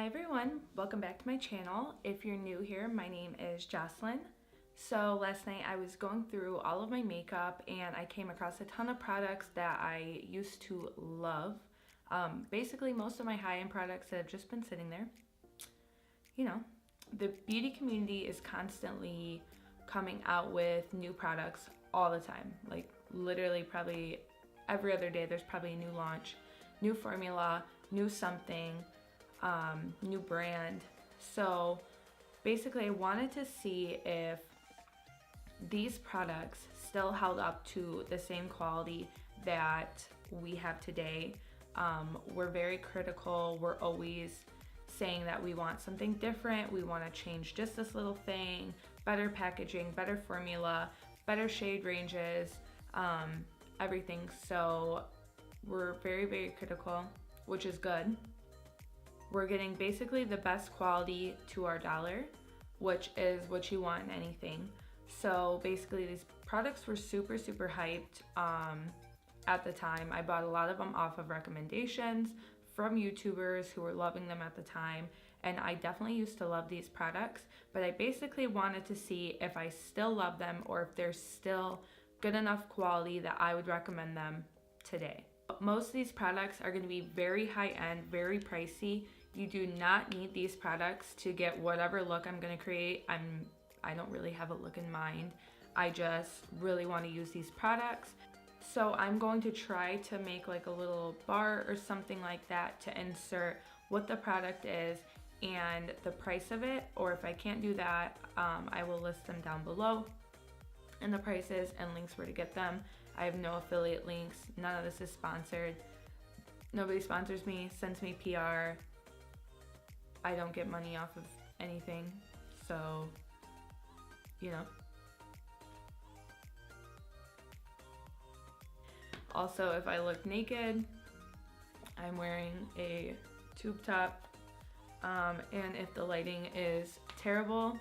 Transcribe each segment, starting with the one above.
Hi everyone, welcome back to my channel. If you're new here, my name is Jocelyn. So last night I was going through all of my makeup and I came across a ton of products that I used to love. Basically most of my high-end products that have just been sitting there. You know, the beauty community is constantly coming out with new products all the time. Like literally probably every other day there's probably a new launch, new formula, new something. New brand. So basically I wanted to see if these products still held up to the same quality that we have today. We're very critical. We're always saying that we want something different. We want to change just this little thing, better packaging, better formula, better shade ranges, everything. So we're very, very critical, which is good. We're getting basically the best quality to our dollar, which is what you want in anything. So basically these products were super, super hyped at the time. I bought a lot of them off of recommendations from YouTubers who were loving them at the time. And I definitely used to love these products, but I basically wanted to see if I still love them or if they're still good enough quality that I would recommend them today. Most of these products are going to be very high-end, very pricey. You do not need these products to get whatever look I'm going to create. I don't really have a look in mind. I just really want to use these products. So I'm going to try to make like a little bar or something like that to insert what the product is and the price of it. Or if I can't do that, I will list them down below and the prices and links where to get them. I have no affiliate links. None of this is sponsored. Nobody sponsors me, sends me PR. I don't get money off of anything. So, you know. Also, if I look naked, I'm wearing a tube top. And if the lighting is terrible,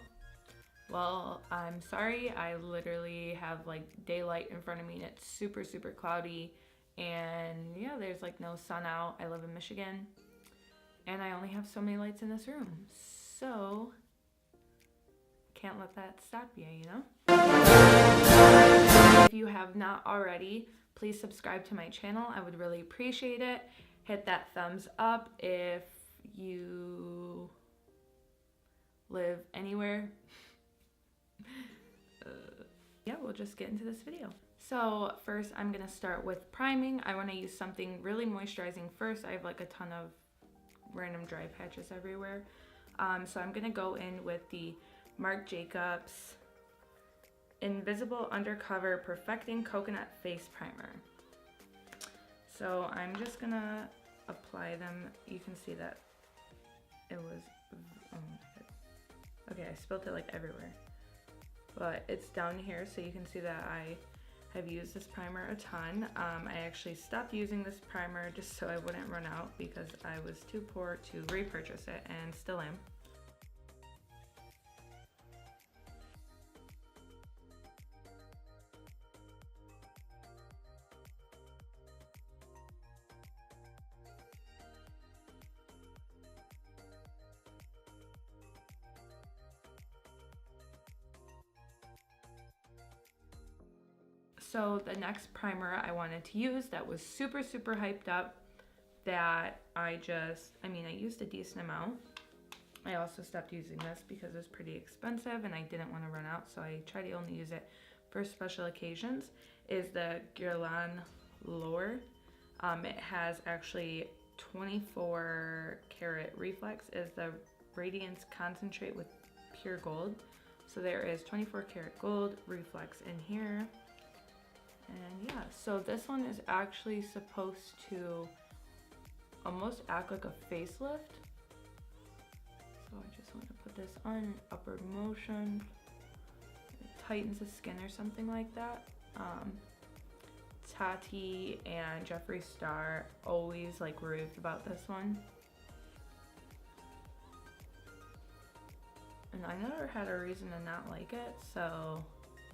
well, I'm sorry. I literally have like daylight in front of me and it's super, super cloudy. And yeah, there's like no sun out. I live in Michigan and I only have so many lights in this room. So can't let that stop you, you know? If you have not already, please subscribe to my channel. I would really appreciate it. Hit that thumbs up if you live anywhere. Yeah, we'll just get into this video. So first I'm gonna start with priming. I wanna use something really moisturizing first. I have like a ton of random dry patches everywhere. So I'm gonna go in with the Marc Jacobs Invisible Undercover Perfecting Coconut Face Primer. So I'm just gonna apply them. You can see that it was, oh my God. Okay, I spilled it like everywhere. But it's down here, so you can see that I have used this primer a ton. I actually stopped using this primer just so I wouldn't run out because I was too poor to repurchase it and still am. So the next primer I wanted to use that was super, super hyped up that I used a decent amount. I also stopped using this because it was pretty expensive and I didn't want to run out, so I try to only use it for special occasions, is the Guerlain Lower. It has actually 24 karat reflex, is the Radiance Concentrate with Pure Gold. So there is 24 karat gold reflex in here. And yeah, so this one is actually supposed to almost act like a facelift. So I just want to put this on upward motion. It tightens the skin or something like that. Tati and Jeffree Star always like raved about this one. And I never had a reason to not like it, so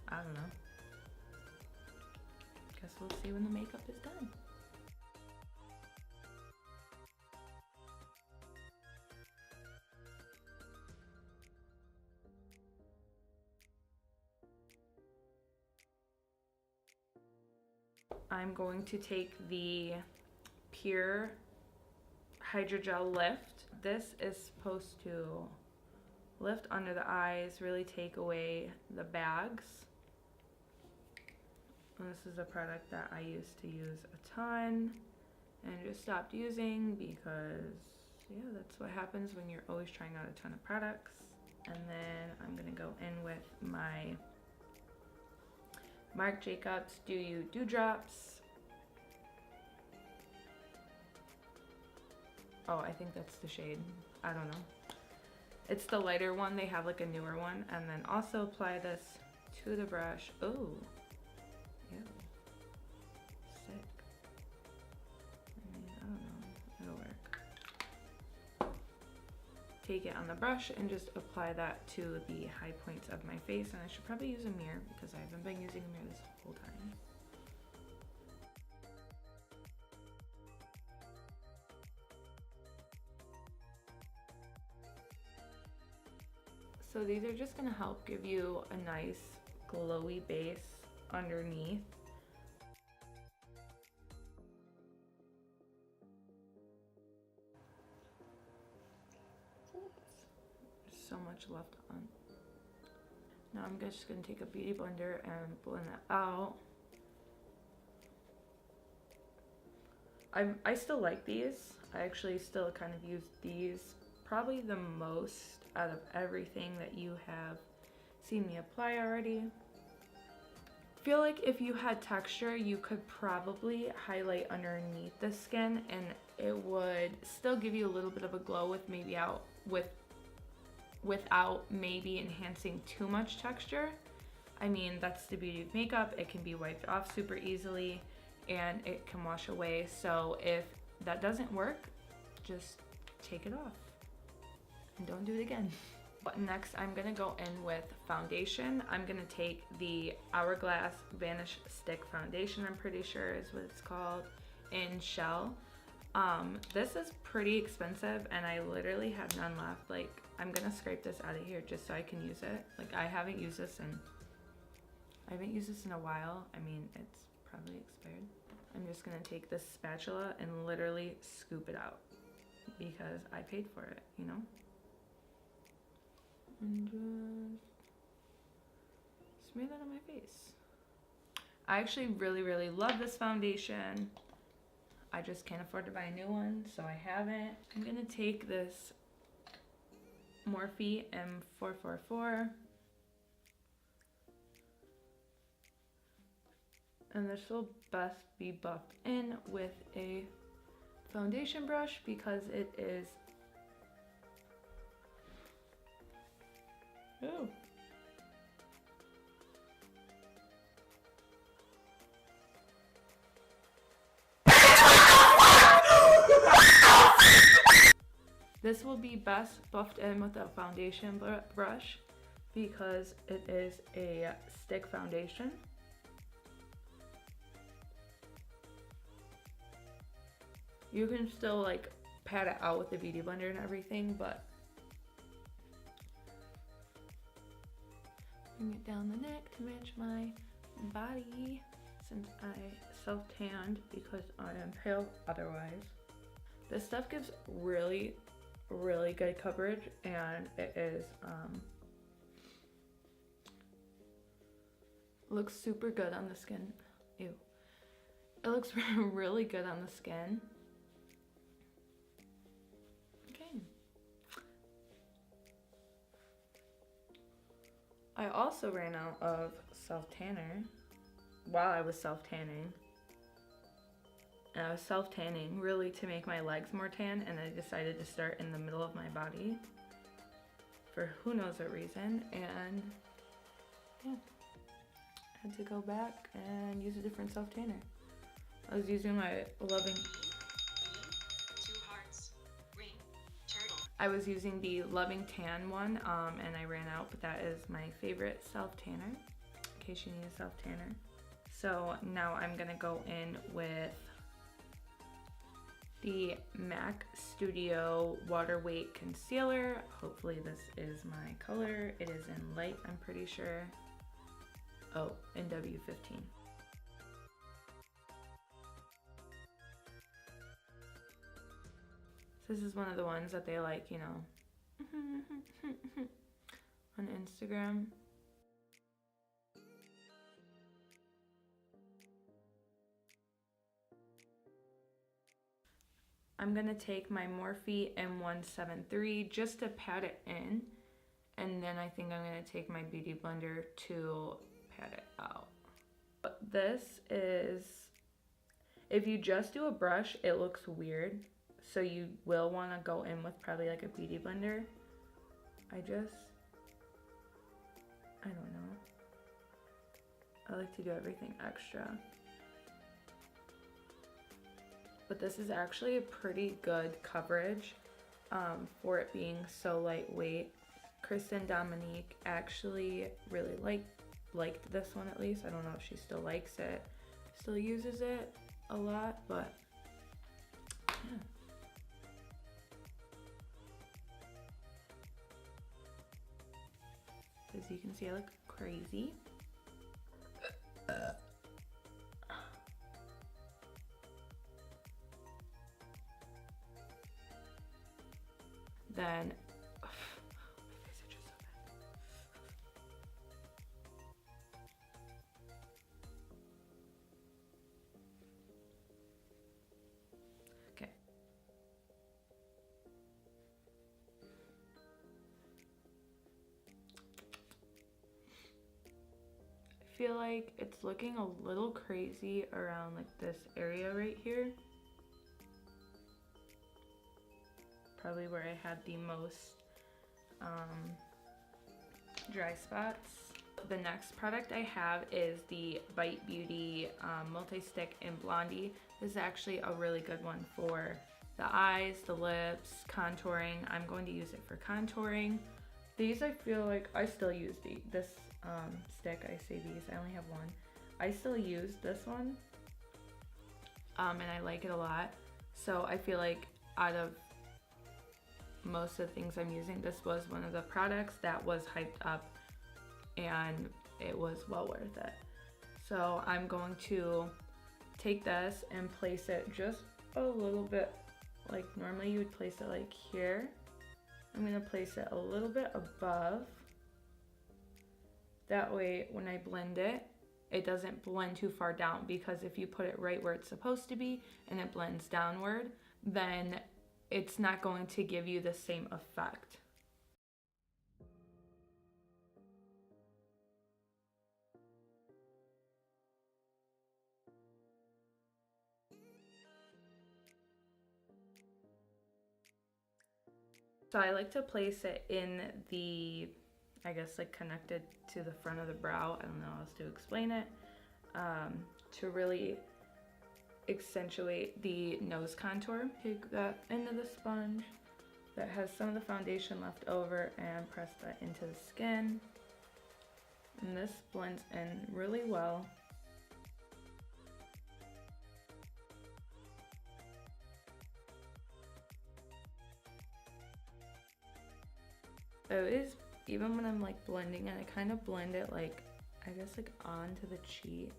I don't know. Guess we'll see when the makeup is done. I'm going to take the Pure Hydrogel Lift. This is supposed to lift under the eyes, really take away the bags. And this is a product that I used to use a ton and just stopped using because, yeah, that's what happens when you're always trying out a ton of products. And then I'm gonna go in with my Marc Jacobs Do You Dewdrops. Oh, I think that's the shade. I don't know. It's the lighter one. They have like a newer one. And then also apply this to the brush. Oh, ew. Sick. I mean, I don't know. It'll work. Take it on the brush and just apply that to the high points of my face. And I should probably use a mirror because I haven't been using a mirror this whole time. So these are just gonna help give you a nice glowy base underneath. There's so much left on. Now I'm just gonna take a beauty blender and blend that out. I still like these. I actually still kind of use these probably the most out of everything that you have seen me apply already. I feel like if you had texture, you could probably highlight underneath the skin and it would still give you a little bit of a glow with maybe without maybe enhancing too much texture. I mean, that's the beauty of makeup. It can be wiped off super easily and it can wash away. So if that doesn't work, just take it off and don't do it again. But next, I'm gonna go in with foundation. I'm gonna take the Hourglass Vanish Stick Foundation, I'm pretty sure is what it's called, in Shell. This is pretty expensive and I literally have none left. Like, I'm gonna scrape this out of here just so I can use it. Like, I haven't used this in a while. I mean, it's probably expired. I'm just gonna take this spatula and literally scoop it out because I paid for it, you know? And just smear that on my face. I actually really love this foundation. I just can't afford to buy a new one, so I haven't. I'm gonna take this Morphe M444. And this will best be buffed in with a foundation brush because it is, oh, this will be best buffed in with a foundation brush because it is a stick foundation. You can still like pat it out with the beauty blender and everything, but bring it down the neck to match my body since I self-tanned because I am pale otherwise. This stuff gives really good coverage and it is looks super good on the skin. Ew. It looks really good on the skin. Okay. I also ran out of self-tanner while I was self-tanning. And I was self-tanning really to make my legs more tan, and I decided to start in the middle of my body for who knows what reason, and yeah, I had to go back and use a different self-tanner. I was using my I was using the Loving Tan one, and I ran out, but that is my favorite self-tanner, in case you need a self-tanner. So now I'm gonna go in with the MAC Studio Water Weight Concealer. Hopefully this is my color. It is in light, I'm pretty sure. Oh, in W15. This is one of the ones that they like, you know, on Instagram. I'm gonna take my Morphe M173 just to pat it in, and then I think I'm gonna take my Beauty Blender to pat it out. But this is, if you just do a brush, it looks weird, so you will want to go in with probably like a Beauty Blender. I don't know. I like to do everything extra. But this is actually a pretty good coverage for it being so lightweight. Kristen Dominique actually really liked this one, at least. I don't know if she still likes it, still uses it a lot, but yeah. As you can see, I look crazy. Then, my face itches so bad. Okay. I feel like it's looking a little crazy around like this area right here. Probably where I had the most dry spots. The next product I have is the Bite Beauty Multi-Stick in Blondie. This is actually a really good one for the eyes, the lips, contouring. I'm going to use it for contouring. These, I feel like I still use this stick. I say these, I only have one. I still use this one and I like it a lot. So I feel like out of most of the things I'm using, this was one of the products that was hyped up and it was well worth it. So I'm going to take this and place it just a little bit, like normally you would place it like here. I'm gonna place it a little bit above. That way when I blend it, it doesn't blend too far down, because if you put it right where it's supposed to be and it blends downward, then it's not going to give you the same effect. So I like to place it in the, I guess like connected to the front of the brow, I don't know how else to explain it, to really accentuate the nose contour. Take that into the sponge that has some of the foundation left over and press that into the skin. And this blends in really well. I always, even when I'm like blending it, I kind of blend it like, I guess like onto the cheeks.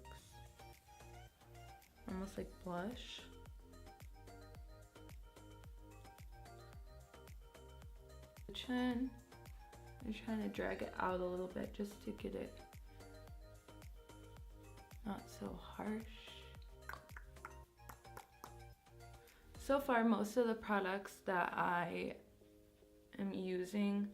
Almost like blush. The chin, I'm trying to drag it out a little bit just to get it not so harsh. So far, most of the products that I am using,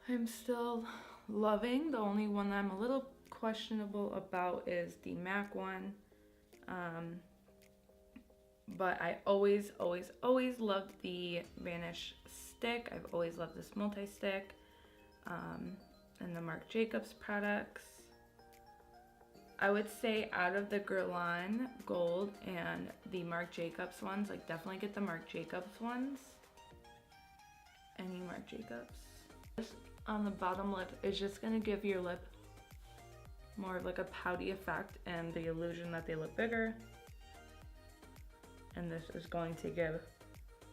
I'm still loving. The only one that I'm a little questionable about is the MAC one. But I always loved the Vanish stick. I've always loved this multi-stick, and the Marc Jacobs products. I would say out of the Guerlain Gold and the Marc Jacobs ones, like definitely get the Marc Jacobs ones. Any Marc Jacobs. Just on the bottom lip is just gonna give your lip more of like a pouty effect and the illusion that they look bigger. And this is going to give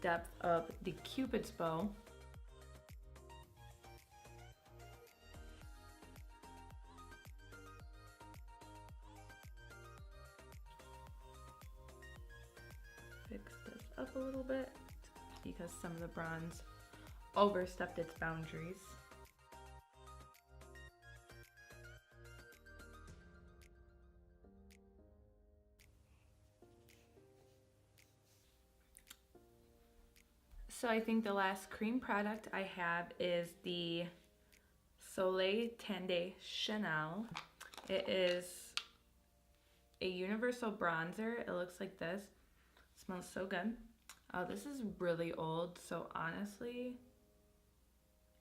depth of the Cupid's bow. Fix this up a little bit. because some of the bronze overstepped its boundaries. So I think the last cream product I have is the Soleil Tende Chanel. It is a universal bronzer. It looks like this. It smells so good. This is really old, so honestly,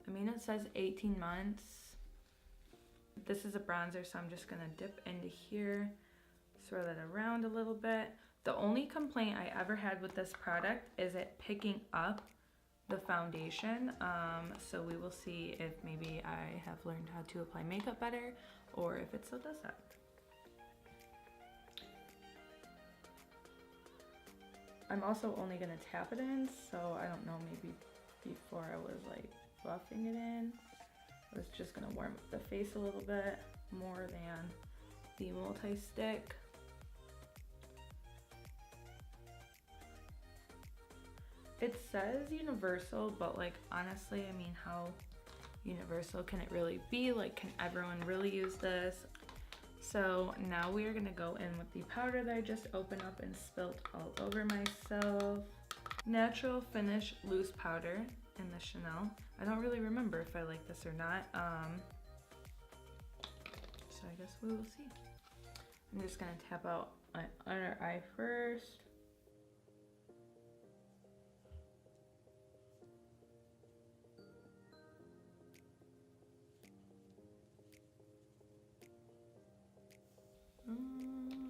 I mean, it says 18 months. This is a bronzer, so I'm just gonna dip into here, swirl it around a little bit. The only complaint I ever had with this product is it picking up the foundation. So we will see if maybe I have learned how to apply makeup better or if it still does that. I'm also only gonna tap it in, so I don't know, maybe before I was like buffing it in, I was just gonna warm up the face a little bit more than the multi-stick. It says universal, but like honestly, I mean, how universal can it really be? Like, can everyone really use this? So now we are gonna go in with the powder that I just opened up and spilt all over myself. Natural Finish Loose Powder in the Chanel. I don't really remember if I like this or not. So I guess we will see. I'm just gonna tap out my under eye first.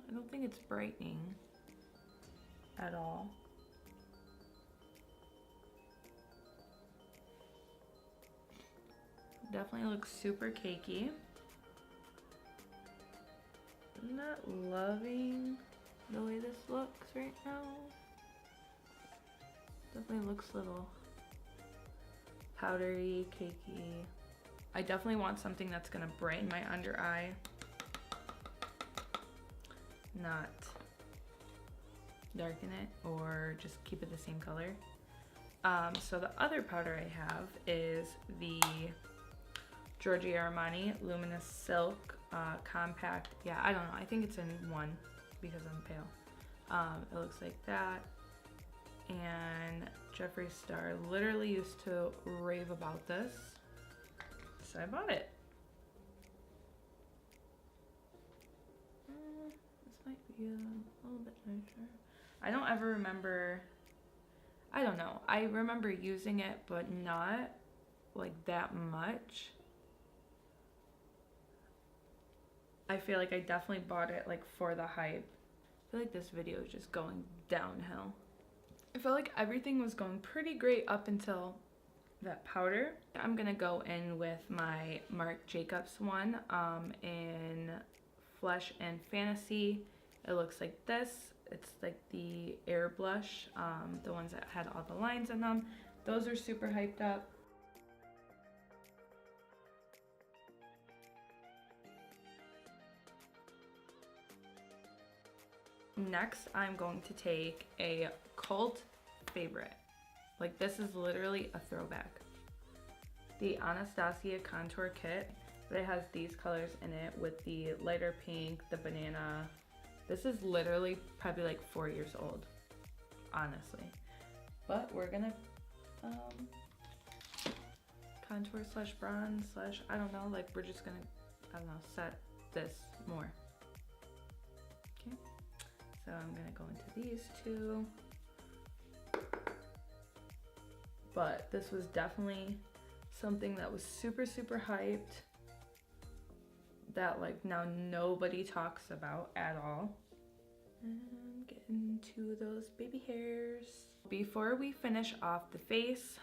I don't think it's brightening at all. Definitely looks super cakey. I'm not loving the way this looks right now. Definitely looks a little powdery, cakey. I definitely want something that's gonna brighten my under eye, not darken it or just keep it the same color. So the other powder I have is the Giorgio Armani Luminous Silk Compact. Yeah, I don't know. I think it's in one because I'm pale. It looks like that. And Jeffree Star literally used to rave about this, so I bought it. This might be a little bit nicer. I don't ever remember, I don't know. I remember using it, but not like that much. I feel like I definitely bought it like for the hype. I feel like this video is just going downhill. I felt like everything was going pretty great up until that powder. I'm gonna go in with my Marc Jacobs one in Flesh and Fantasy. It looks like this. It's like the Air Blush, the ones that had all the lines in them. Those are super hyped up. Next, I'm going to take a cult favorite. Like, this is literally a throwback. The Anastacio Contour Kit, but it has these colors in it with the lighter pink, the banana. This is literally probably like 4 years old, honestly. But we're gonna contour slash bronze slash, I don't know, like we're just gonna, I don't know, set this more. Okay, so I'm gonna go into these two. But this was definitely something that was super, super hyped, that like now nobody talks about at all. And get into those baby hairs. Before we finish off the face,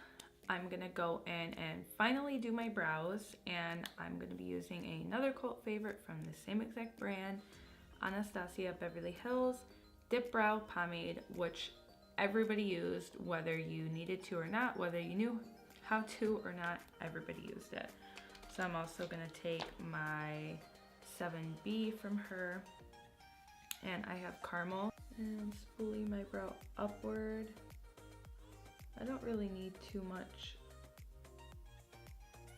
I'm gonna go in and finally do my brows, and I'm gonna be using another cult favorite from the same exact brand, Anastasia Beverly Hills Dipbrow Pomade, which everybody used, whether you needed to or not, whether you knew how to or not, everybody used it. So I'm also gonna take my 7B from her, and I have caramel, and spoolie my brow upward. I don't really need too much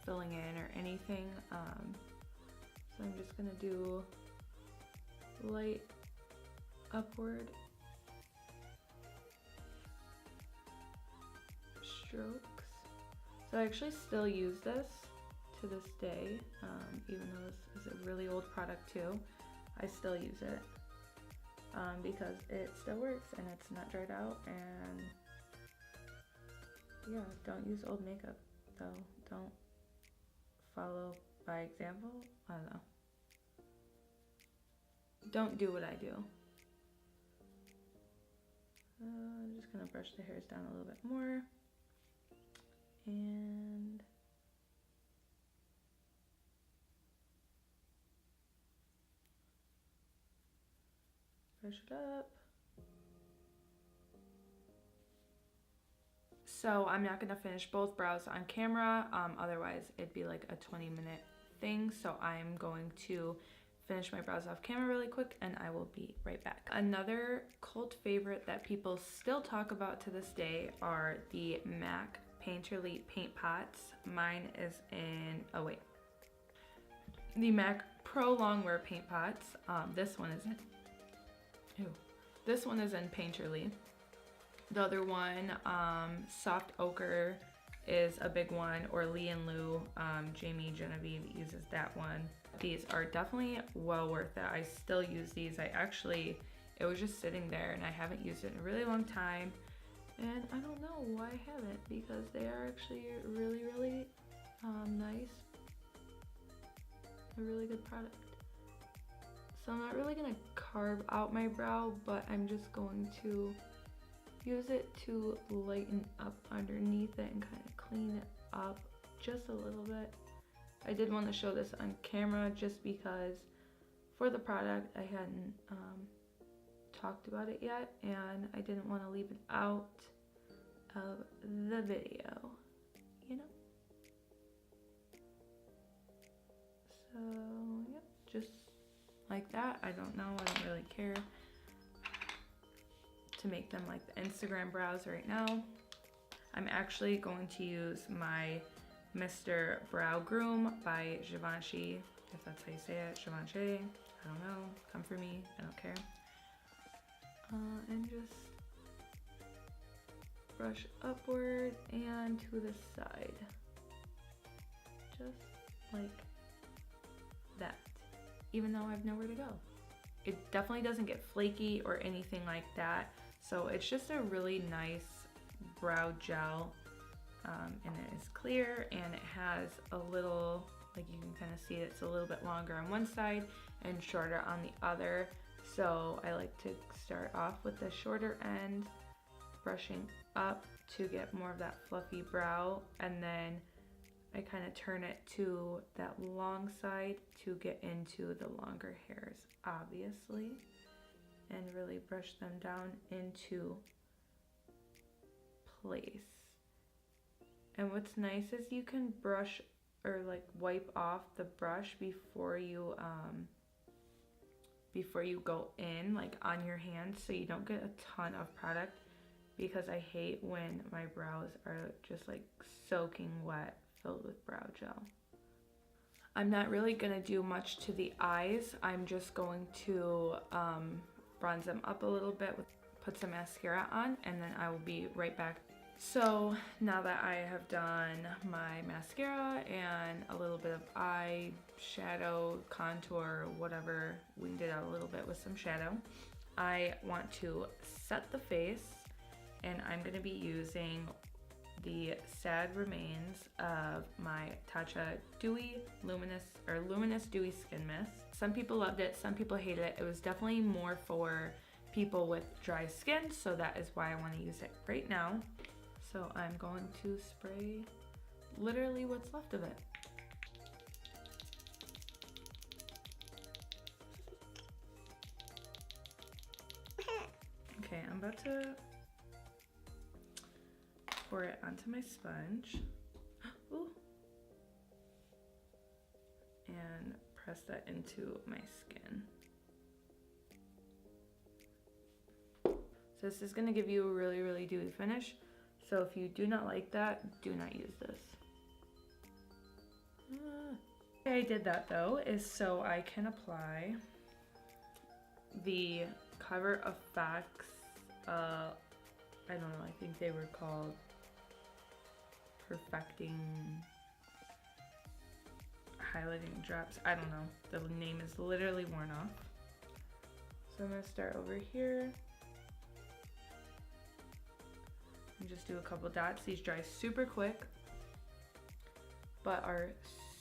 filling in or anything, so I'm just gonna do light upward strokes. So I actually still use this to this day, even though this is a really old product too. I still use it because it still works and it's not dried out, and yeah, don't use old makeup though. Don't follow by example. I don't know. Don't do what I do. I'm just gonna brush the hairs down a little bit more and brush it up. So I'm not gonna finish both brows on camera, otherwise it'd be like a 20-minute thing. So I'm going to finish my brows off camera really quick and I will be right back. Another cult favorite that people still talk about to this day are the MAC Painterly paint pots. Mine is in, oh wait, the MAC Pro Longwear paint pots. This one is in, this one is in Painterly. The other one, Soft Ochre, is a big one, or Lee and Lou, Jamie Genevieve uses that one. These are definitely well worth it. I still use these. It was just sitting there and I haven't used it in a really long time. And I don't know why I haven't, because they are actually really, really nice. A really good product. So I'm not really gonna carve out my brow, but I'm just going to use it to lighten up underneath it and kind of clean it up just a little bit. I did want to show this on camera just because for the product I hadn't talked about it yet, and I didn't want to leave it out of the video, you know? So, yep, just like that. I don't know, I don't really care to make them like the Instagram brows right now. I'm actually going to use my Mr. Brow Groom by Givenchy, if that's how you say it, Givenchy, I don't know, come for me, I don't care. And just brush upward and to the side, just like that, even though I have nowhere to go. It definitely doesn't get flaky or anything like that, so it's just a really nice brow gel, and it is clear and it has a little, like you can kind of see it's a little bit longer on one side and shorter on the other. So I like to start off with the shorter end, brushing up to get more of that fluffy brow, and then I kind of turn it to that long side to get into the longer hairs, obviously, and really brush them down into place. And what's nice is you can brush or like wipe off the brush before you go in, like on your hand, so you don't get a ton of product, because I hate when my brows are just like soaking wet, filled with brow gel. I'm not really gonna do much to the eyes. I'm just going to bronze them up a little bit, put some mascara on, and then I will be right back. So now that I have done my mascara and a little bit of eye shadow, contour, whatever, winged it out a little bit with some shadow, I want to set the face, and I'm going to be using the Sad Remains of my Tatcha Dewy Luminous Dewy Skin Mist. Some people loved it, some people hated it. It was definitely more for people with dry skin, so that is why I want to use it right now. So I'm going to spray literally what's left of it. Okay, I'm about to pour it onto my sponge. Ooh. And press that into my skin. So this is gonna give you a really, really dewy finish. So if you do not like that, do not use this. Why I did that though is so I can apply the Cover Effects, I don't know, I think they were called Perfecting Highlighting Drops. I don't know, the name is literally worn off. So I'm gonna start over here and just do a couple dots. These dry super quick, but are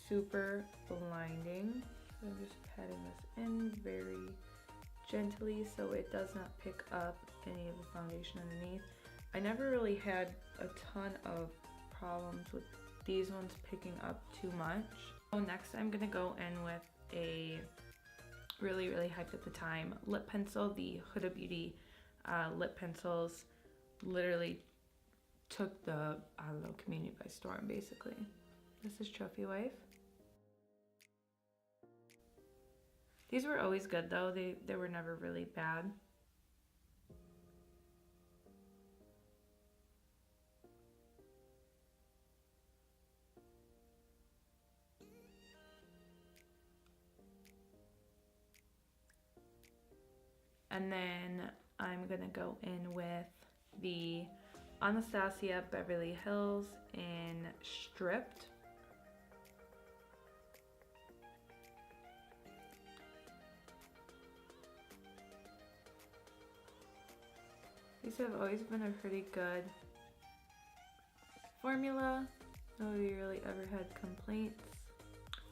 super blinding. So I'm just patting this in very gently so it does not pick up any of the foundation underneath. I never really had a ton of problems with these ones picking up too much. So next I'm gonna go in with a really hyped at the time lip pencil. The Huda Beauty lip pencils literally took the, I don't know, community by storm basically. This is Trophy Wife. These were always good though, they were never really bad. And then I'm gonna go in with the Anastasia Beverly Hills in Stripped. These have always been a pretty good formula. Nobody really ever had complaints.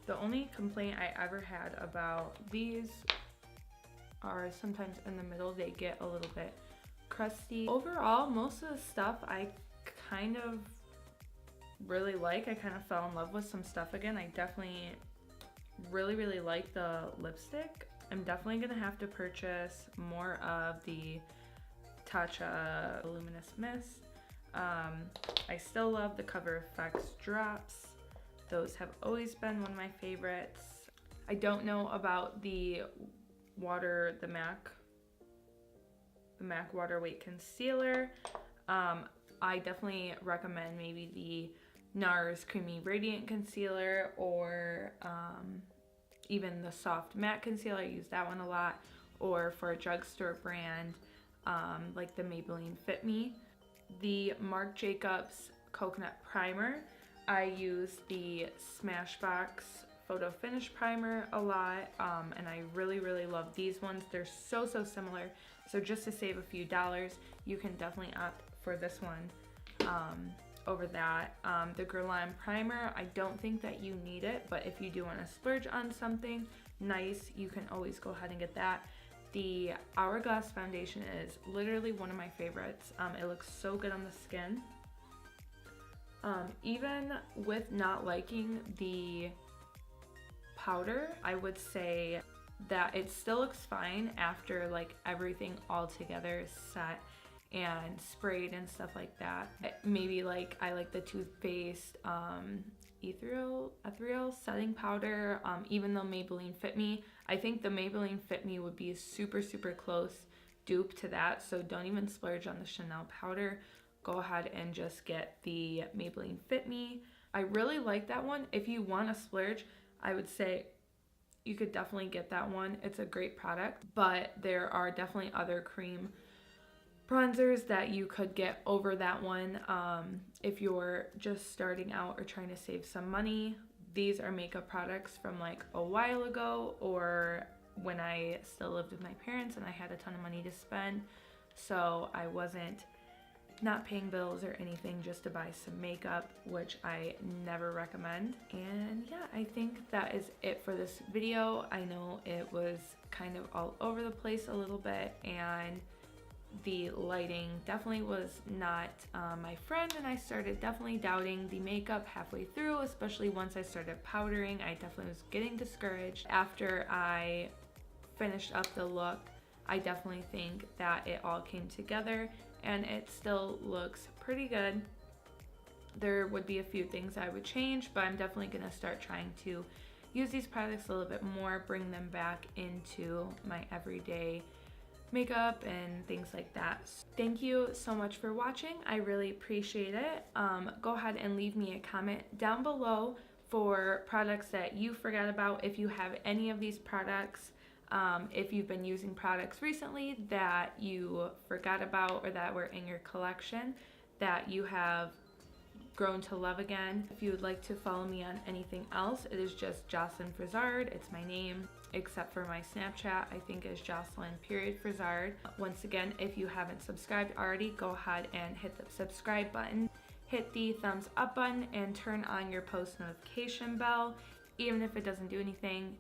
The only complaint I ever had about these are sometimes in the middle they get a little bit crusty. Overall, most of the stuff I kind of really like. I kind of fell in love with some stuff again. I definitely really like the lipstick. I'm definitely gonna have to purchase more of the Tatcha Luminous Mist. I still love the Cover Effects drops. Those have always been one of my favorites. I don't know about the MAC Water Weight Concealer. I definitely recommend maybe the NARS Creamy Radiant Concealer, or even the Soft Matte Concealer. I use that one a lot. Or for a drugstore brand, like the Maybelline Fit Me. The Marc Jacobs Coconut Primer. I use the Smashbox Photo Finish Primer a lot, and I really love these ones. They're so similar, so just to save a few dollars, you can definitely opt for this one over that. The Guerlain Primer, I don't think that you need it, but if you do want to splurge on something nice, you can always go ahead and get that. The Hourglass Foundation is literally one of my favorites. It looks so good on the skin. Even with not liking the powder, I would say that it still looks fine after like everything all together is set and sprayed and stuff like that. Maybe like I like the Too Faced ethereal setting powder. Even though Maybelline Fit Me, I think the Maybelline Fit Me would be a super close dupe to that, so don't even splurge on the Chanel powder. Go ahead and just get the Maybelline Fit Me. I really like that one. If you want to splurge, I would say you could definitely get that one. It's a great product, but there are definitely other cream bronzers that you could get over that one if you're just starting out or trying to save some money. These are makeup products from like a while ago, or when I still lived with my parents and I had a ton of money to spend, so I wasn't not paying bills or anything just to buy some makeup, which I never recommend. And yeah, I think that is it for this video. I know it was kind of all over the place a little bit, and the lighting definitely was not my friend, and I started definitely doubting the makeup halfway through, especially once I started powdering. I definitely was getting discouraged. After I finished up the look, I definitely think that it all came together and it still looks pretty good. There would be a few things I would change, but I'm definitely gonna start trying to use these products a little bit more, bring them back into my everyday makeup and things like that. Thank you so much for watching. I really appreciate it. Go ahead and leave me a comment down below for products that you forgot about. If you have any of these products, if you've been using products recently that you forgot about or that were in your collection that you have grown to love again. If you would like to follow me on anything else, it is just JOCELYNFRASARD. It's my name, except for my Snapchat, I think is Jocelyn.Frasard. Once again, if you haven't subscribed already, go ahead and hit the subscribe button, hit the thumbs up button, and turn on your post notification bell, even if it doesn't do anything,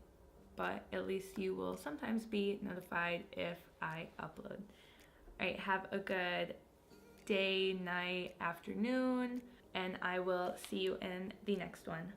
but at least you will sometimes be notified if I upload. All right, have a good day, night, afternoon, and I will see you in the next one.